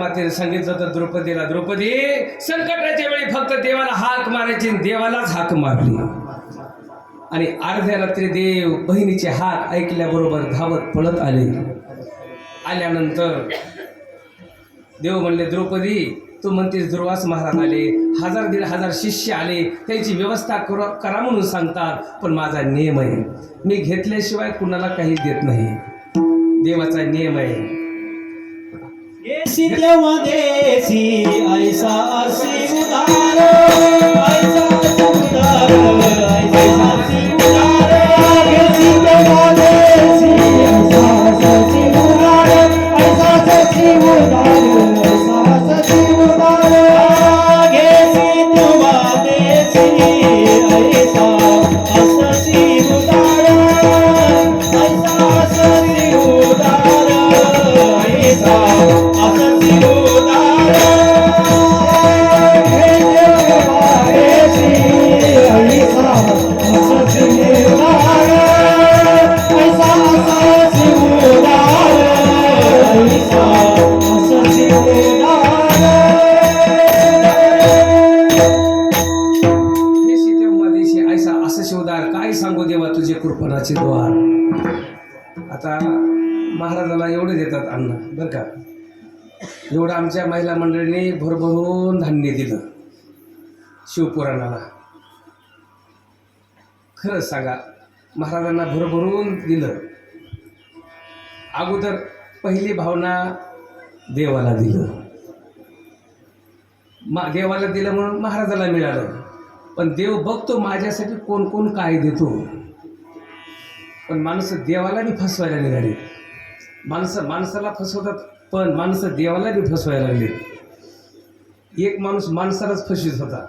मातेने सांगितलं होतं द्रौपदीला, द्रौपदी संकटाच्या वेळी फक्त देवाला हाक मारायची, देवालाच हाक मारली. आणि अर्ध्या रात्री देव बहिणीचे हाक ऐकल्याबरोबर धावत पळत आले. आल्यानंतर देव म्हणले, द्रौपदी तू म्हणतेस दुर्वास महाराज आले, 1000-1500 शिष्य आले, त्यांची व्यवस्था करा म्हणून सांगतात, पण माझा नियम आहे, मी घेतल्याशिवाय कुणाला काही देत नाही. देवाचा नियम आहे. तेव्हा देसी ऐसा असी उदार, ऐसा उदार, ऐसा असी उदार. घेसी तेव्हा देसी ऐसा असी उदार, ऐसा असी उदार, ऐसा असी उदार. घेसी तेव्हा देसी ऐसा असी उदार, ऐसा असी उदार, ऐसा काय सांगू देवा तुझे कृपणाचे द्वार. आता महाराजाला एवढे देतात अन्न बरं का, एवढं आमच्या महिला मंडळीने भरभरून धान्य दिलं शिवपुराणाला. खरंच सांगा, महाराजांना भरभरून दिलं. अगोदर पहिली भावना देवाला दिलं, देवाला दिलं म्हणून महाराजाला मिळालं. पण देव बघतो माझ्यासाठी कोण कोण काय देतो. पण माणसं देवाला बी फसवायला निघाली. माणसं माणसाला फसवतात, पण माणसं देवाला बी फसवायला लागली. एक माणूस माणसालाच फसवीत होता.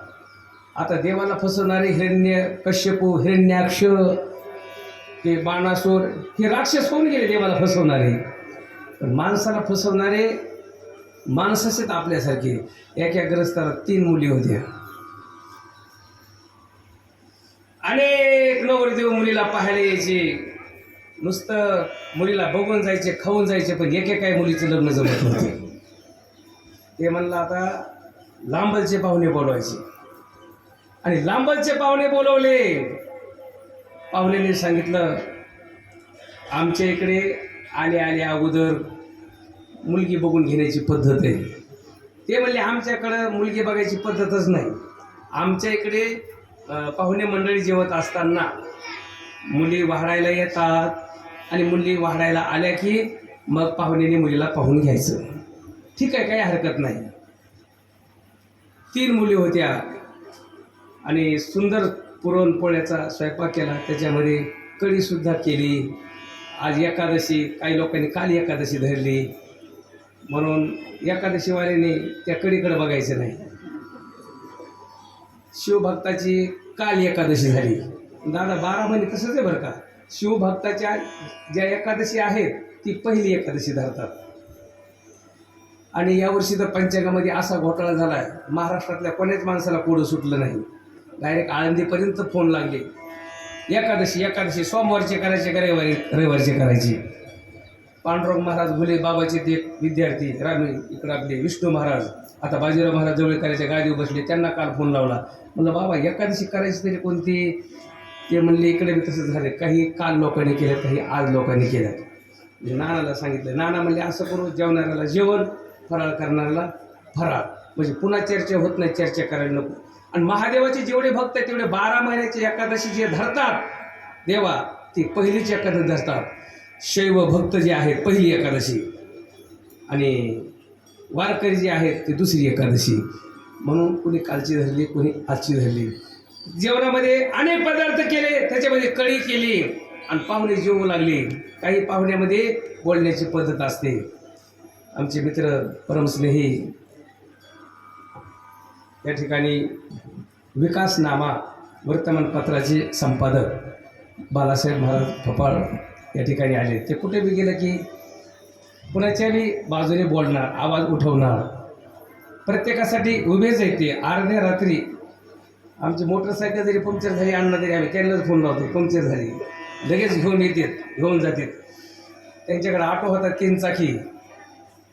आता देवाला फसवणारे हिरण्य कश्यपू, हिरण्याक्ष, ते बाणासूर, हे राक्षस होऊन गेले देवाला फसवणारे. पण माणसाला फसवणारे माणसंच आहेत आपल्यासारखे. एका ग्रस्ताला 3 मुली होत्या. अनेक नवरदेव मुलीला पाहायला यायचे, नुसतं मुलीला बघून जायचे, खाऊन जायचे, पण एकेकाही मुलीचं लग्न जमत नव्हते. ते म्हणलं आता लांबलचे पाहुणे बोलवायचे. आणि लांबलचे पाहुणे बोलवले. पाहुण्याने सांगितलं, आमच्या इकडे आले अगोदर मुलगी बघून घेण्याची पद्धत आहे. ते म्हणले आमच्याकडं मुलगी बघायची पद्धतच नाही. आमच्या इकडे पाहुणे मंडळी जेवत असताना मुली वाढायला येतात आणि मुली वाढायला आल्या की मग पाहुण्याने मुलीला पाहून घ्यायचं. ठीक आहे, काही हरकत नाही. 3 मुली होत्या आणि सुंदर पुरणपोळ्याचा स्वयंपाक केला, त्याच्यामध्ये कढीसुद्धा केली. आज एकादशी, काही लोकांनी काल एकादशी धरली म्हणून एकादशीवाल्याने त्या कढीकडे बघायचं नाही. शिवभक्ताची काल एकादशी झाली. दादा 12 महिने तसंच आहे बरं का. शिवभक्ताच्या ज्या एकादशी आहेत ती पहिली एकादशी धरतात. आणि यावर्षी तर पंचांगामध्ये असा घोटाळा झाला आहे, महाराष्ट्रातल्या कोण्याच माणसाला कोडं सुटलं नाही. डायरेक्ट आळंदीपर्यंत फोन लागले. एकादशी सोमवारची करायची का रविवारची करायची. पांडुरंग महाराज भुले बाबाचे ते विद्यार्थी रामी इकडं आपले विष्णू महाराज, आता बाजीराव महाराज जवळ करायच्या गाडीवर बसले, त्यांना काल फोन लावला. म्हणलं बाबा एकादशी करायची तरी कोणती. ते म्हणले इकडे बी तसंच झाले, काही काल लोकांनी केलं, काही आज लोकांनी केलं. नानाला सांगितलं. नाना म्हणले असं करू, जेवणाऱ्याला जेवण, फराळ करणाऱ्याला फराळ, म्हणजे पुन्हा चर्चा होत नाही, चर्चा करायला नको. आणि महादेवाचे जेवढे भक्त आहेत तेवढे 12 महिन्याची एकादशी जे धरतात देवा, ती पहिलीची एकादशी धरतात. शैव भक्त जे आहेत पहिली एकादशी, आणि वारकरी जे आहेत ते दुसरी एकादशी. म्हणून कोणी कालची धरली, कोणी आजची धरली. जेवणामध्ये अनेक पदार्थ केले, त्याच्यामध्ये कढी केली आणि पाहुणे जेवू लागले. काही पाहुण्यामध्ये बोलण्याची पद्धत असते. आमचे मित्र परमस्नेही या ठिकाणी विकासनामा वर्तमानपत्राचे संपादक बालासाहेब महाराज फपाळ या ठिकाणी आले. ते कुठे बी गेलं की कुणाच्याही बाजूने बोलणार, आवाज उठवणार, प्रत्येकासाठी उभेच आहेत. ते अर्ध्या रात्री आमची मोटरसायकल जरी पंक्चर झाली, अण्णा तरी आम्ही त्यांनाच फोन लावतो, पंक्चर झाली लगेच घेऊन येतात, घेऊन जातात. त्यांच्याकडे ऑटो होता 3 चाकी,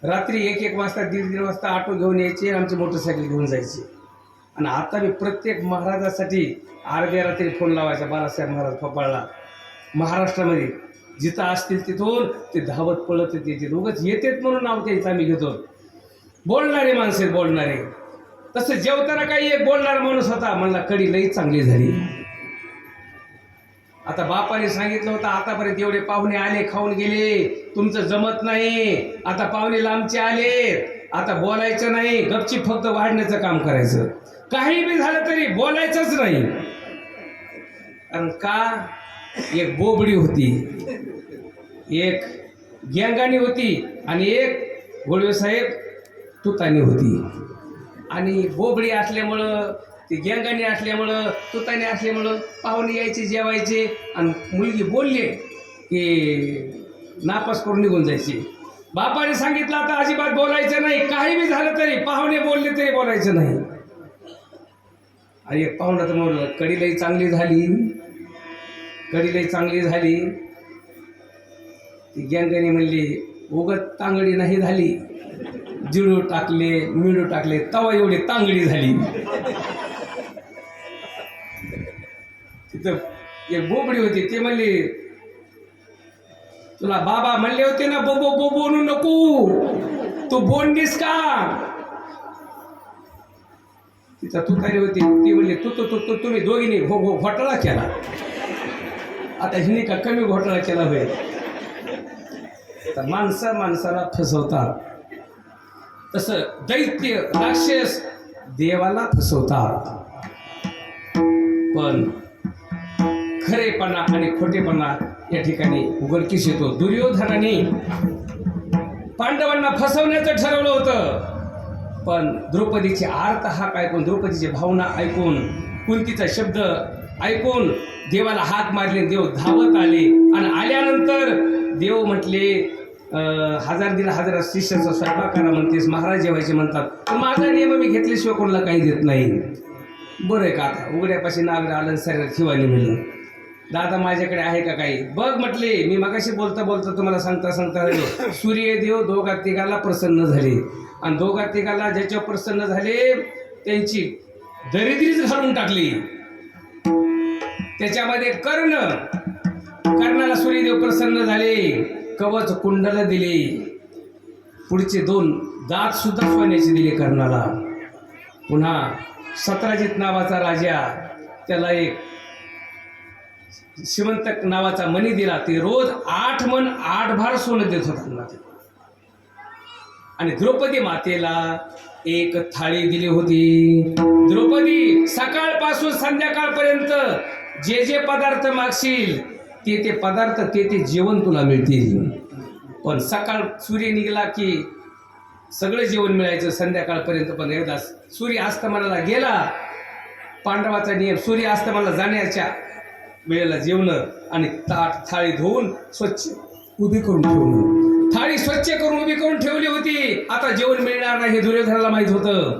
रात्री 1-1 वाजता 1:30 वाजता ऑटो घेऊन यायचे, आमची मोटरसायकल घेऊन जायचे. आणि आता मी प्रत्येक महाराजासाठी अर्ध्या रात्री फोन लावायचा. बाळासाहेब महाराज फोपाळला महाराष्ट्रामध्ये जिथं असतील तिथून ते धावत पळत येते. दोघंच येतेत म्हणून नाव त्याचं आम्ही घेतो. बोलणारे माणसे बोलणारे. तसं जेवताना काही एक बोलणारा माणूस होता, म्हणला कढी लई चांगली झाली. आता बापाने सांगितलं होतं आतापर्यंत एवढे पाहुणे आले खाऊन गेले, तुमचं जमत नाही. आता पाहुणे लांबचे आले, आता बोलायचं नाही, गपचीप फक्त वाढण्याचं काम करायचं. काही बी झालं तरी बोलायचंच नाही. कारण का एक बोबडी होती, एक गेंगाणी होती आणि एक गोळवे साहेब तुतानी होती. आणि बोबडी असल्यामुळं, ती गेंगाणी असल्यामुळं, तुतानी असल्यामुळं पाहुणे यायचे जेवायचे आणि मुलगी बोलले की नापास करून निघून जायची. बापाने सांगितलं आता अजिबात बोलायचं नाही, काही बी झालं तरी, पाहुणे बोलले तरी बोलायचं नाही. आणि एक पाहुणा तर म्हणलं कढी लई चांगली झाली, कढी लई चांगली झाली. ती गेंगाणी म्हणली उगत तांगडी नाही झाली, जिळू टाकले मिळू टाकले तवा एवढी तांगडी झाली. तिथं एक बोबडी होती, ते म्हणली तुला बाबा म्हणले होते ना बोबो बो बोलू नको, तू बोललीस का? तिचा तुतारी होती, ती म्हणली तुम्ही दोघींनी घोटाळा केला. आता हिने का कमी घोटाळा केला होय? तर माणसाला फसवतात. तसं दैत्य राक्षस देवाला फसवतात. पण खरेपणा आणि खोटेपणा या ठिकाणी उघडकीस येतो. दुर्योधनाने पांडवांना फसवण्याचं ठरवलं होतं, पण द्रौपदीचे आर्त हाक ऐकून, द्रौपदीची भावना ऐकून, कुंतीचा शब्द ऐकून देवाला हाक मारले. देव धावत आले आणि आल्यानंतर देव म्हटले 1000 शिष्याचा स्वयंपाक करा म्हणतेस, महाराज जेवायचे म्हणतात, पण माझा नियम मी घेतल्याशिवाय कोणाला काही देत नाही. बरं आहे का? आता उघड्यापाशी नागर आलं, शरीरात शिवानी मिळलं. दादा माझ्याकडे आहे का काही? बघ म्हटले. मी मगाशी बोलता तुम्हाला सांगता राहिलो. सूर्यदेव दोघा तिघाला प्रसन्न झाले आणि दोघा तिघाला ज्याच्यावर प्रसन्न झाले त्यांची दरिद्रीच घालून टाकली. त्याच्यामध्ये कर्णाला सूर्यदेव प्रसन्न झाले, कवच कुंडल दिले, पुढचे 2 दात सुद्धा सोन्याचे दिले कर्णाला. पुन्हा सत्राजित नावाचा राजा, त्याला एक श्रीमंतक नावाचा मणी दिला. ते रोज 8 मन 8 भार सोनं देत होता. आणि द्रौपदी मातेला एक थाळी दिली होती. द्रौपदी सकाळपासून संध्याकाळपर्यंत जे पदार्थ मागशील ते पदार्थ ते जेवण तुला मिळतील. पण सकाळ सूर्य निघाला की सगळं जेवण मिळायचं संध्याकाळपर्यंत. पण एकदा सूर्य अस्तमनाला गेला, पांडवाचा नियम सूर्य अस्तमनाला जाण्याच्या वेळेला जेवणं आणि थाळी धुवून स्वच्छ उभी करून ठेवणं. थाळी स्वच्छ करून उभी करून ठेवली होती. आता जेवण मिळणार नाही हे दुर्योधनाला माहित होतं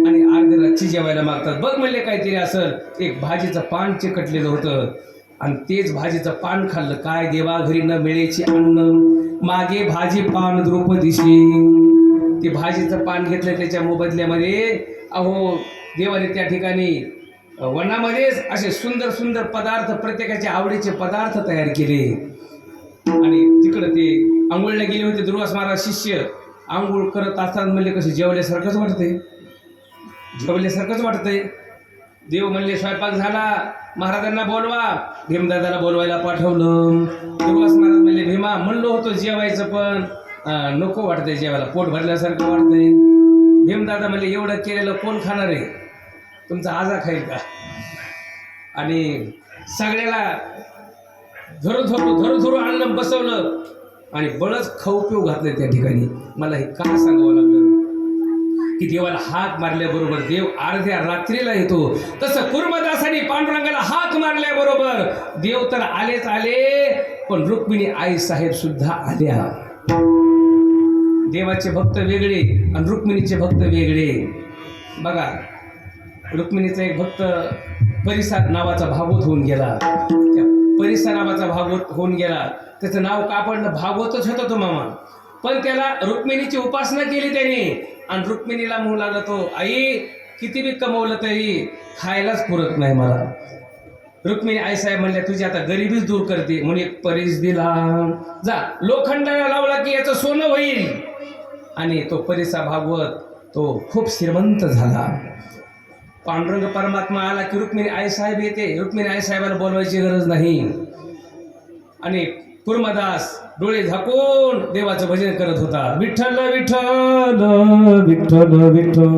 आणि अर्ध्या रात्री जेवायला मागतात. बघ म्हणले काहीतरी असं. एक भाजीचं पान चिकटलेलं होतं आणि तेच भाजीचं पान खाल्लं. काय देवा घरी न मिळायची अन्न, मागे भाजी पान द्रौपदीशी. ते भाजीचं पान घेतलं त्याच्या मोबदल्यामध्ये. अहो देवाने त्या ठिकाणी वनामध्येच असे सुंदर सुंदर पदार्थ, प्रत्येकाचे आवडीचे पदार्थ तयार केले. आणि तिकडं ते आंघोळला गेले होते दुर्वास महाराज शिष्य. आंघोळ करत असताना म्हणले कसे जेवल्यासारखंच वाटतंय. देव म्हणले स्वयंपाक झाला, महाराजांना बोलवा. भीमदादाला बोलवायला पाठवलं. दुर्वास महाराज म्हणले भीमा म्हणलो होतो जेवायचं पण नको वाटतंय, जेवायला पोट भरल्यासारखं वाटतंय. भीमदादा म्हणले एवढं केलेलं कोण खाणार आहे, तुमचा आजा खाईल का? आणि सगळ्याला धरू अन्न बसवलं आणि बळच खाऊ पिऊ घातलं त्या ठिकाणी. मला हे का सांगावं लागलं की देवाला हाक मारल्याबरोबर देव अर्ध्या रात्रीला येतो. तसं कुर्मदासाने पांडुरंगाला हाक मारल्याबरोबर देव तर आलेच आले, पण रुक्मिणी आई साहेब सुद्धा आल्या. देवाचे भक्त वेगळे आणि रुक्मिणीचे भक्त वेगळे. बघा, रुक्मिणीचा एक भक्त परिसाद नावाचा भागवत होऊन गेला. त्या परिसा नावाचा भागवत होऊन गेला. त्याचं नाव का पडलं? भागवतच होतं तो मामा. पण त्याला रुक्मिणीची उपासना केली त्याने आणि रुक्मिणीला म्हणू लागला तो, आई किती बी कमवलं तरी खायलाच पुरत नाही मला. रुक्मिणी आईसाहेब म्हणल्या, तुझी आता गरिबीच दूर करते म्हणून एक परीस दिला, जा लोखंडाला लावला की याचं सोनं होईल. आणि तो परिसा भागवत तो खूप श्रीमंत झाला. पांडुरंग परमात्मा आला की रुक्मिणी आईसाहेब येते. रुक्मिणी आईसाहेबाला बोलवायची गरज नाही. आणि कुर्मदास डोळे झाकून देवाचं भजन करत होता. विठ्ठल विठ्ठल विठ्ठल विठ्ठल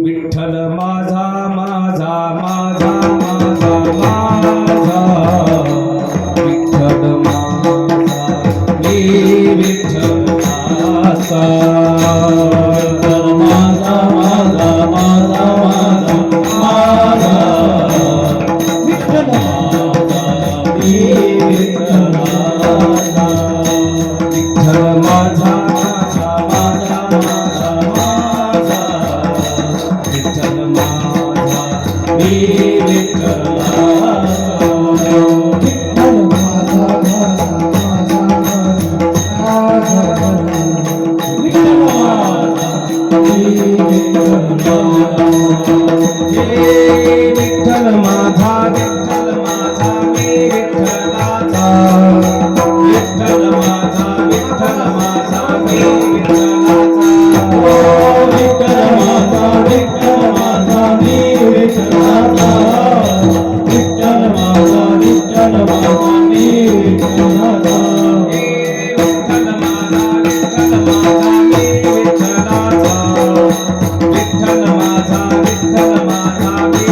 विठ्ठल माझा माझा माझा माझा माझा विठ्ठल माझा मी विठ्ठलाचा माझा माझा माझा माझा माझा विठ्ठल माझा मी विठ्ठलाचा. विठ्ठल माझा माझा माझा माझा माझा विठ्ठल माझा मी विठ्ठलाचा. विठ्ठल माझा माझा माझा माझा विठ्ठल माझा मी विठ्ठलाचा. हे विठ्ठल माझा विठ्ठल माझा मी विठ्ठलाचा. विठ्ठल माझा विठ्ठल माझा मी विठ्ठलाचा. विठ्ठल माझा विठ्ठल माझा मी विठ्ठलाचा. विठ्ठल माझा विठ्ठल माझा मी विठ्ठलाचा. हे विठ्ठल माझा विठ्ठल माझा मी विठ्ठलाचा. विठ्ठल माझा विठ्ठल माझा मी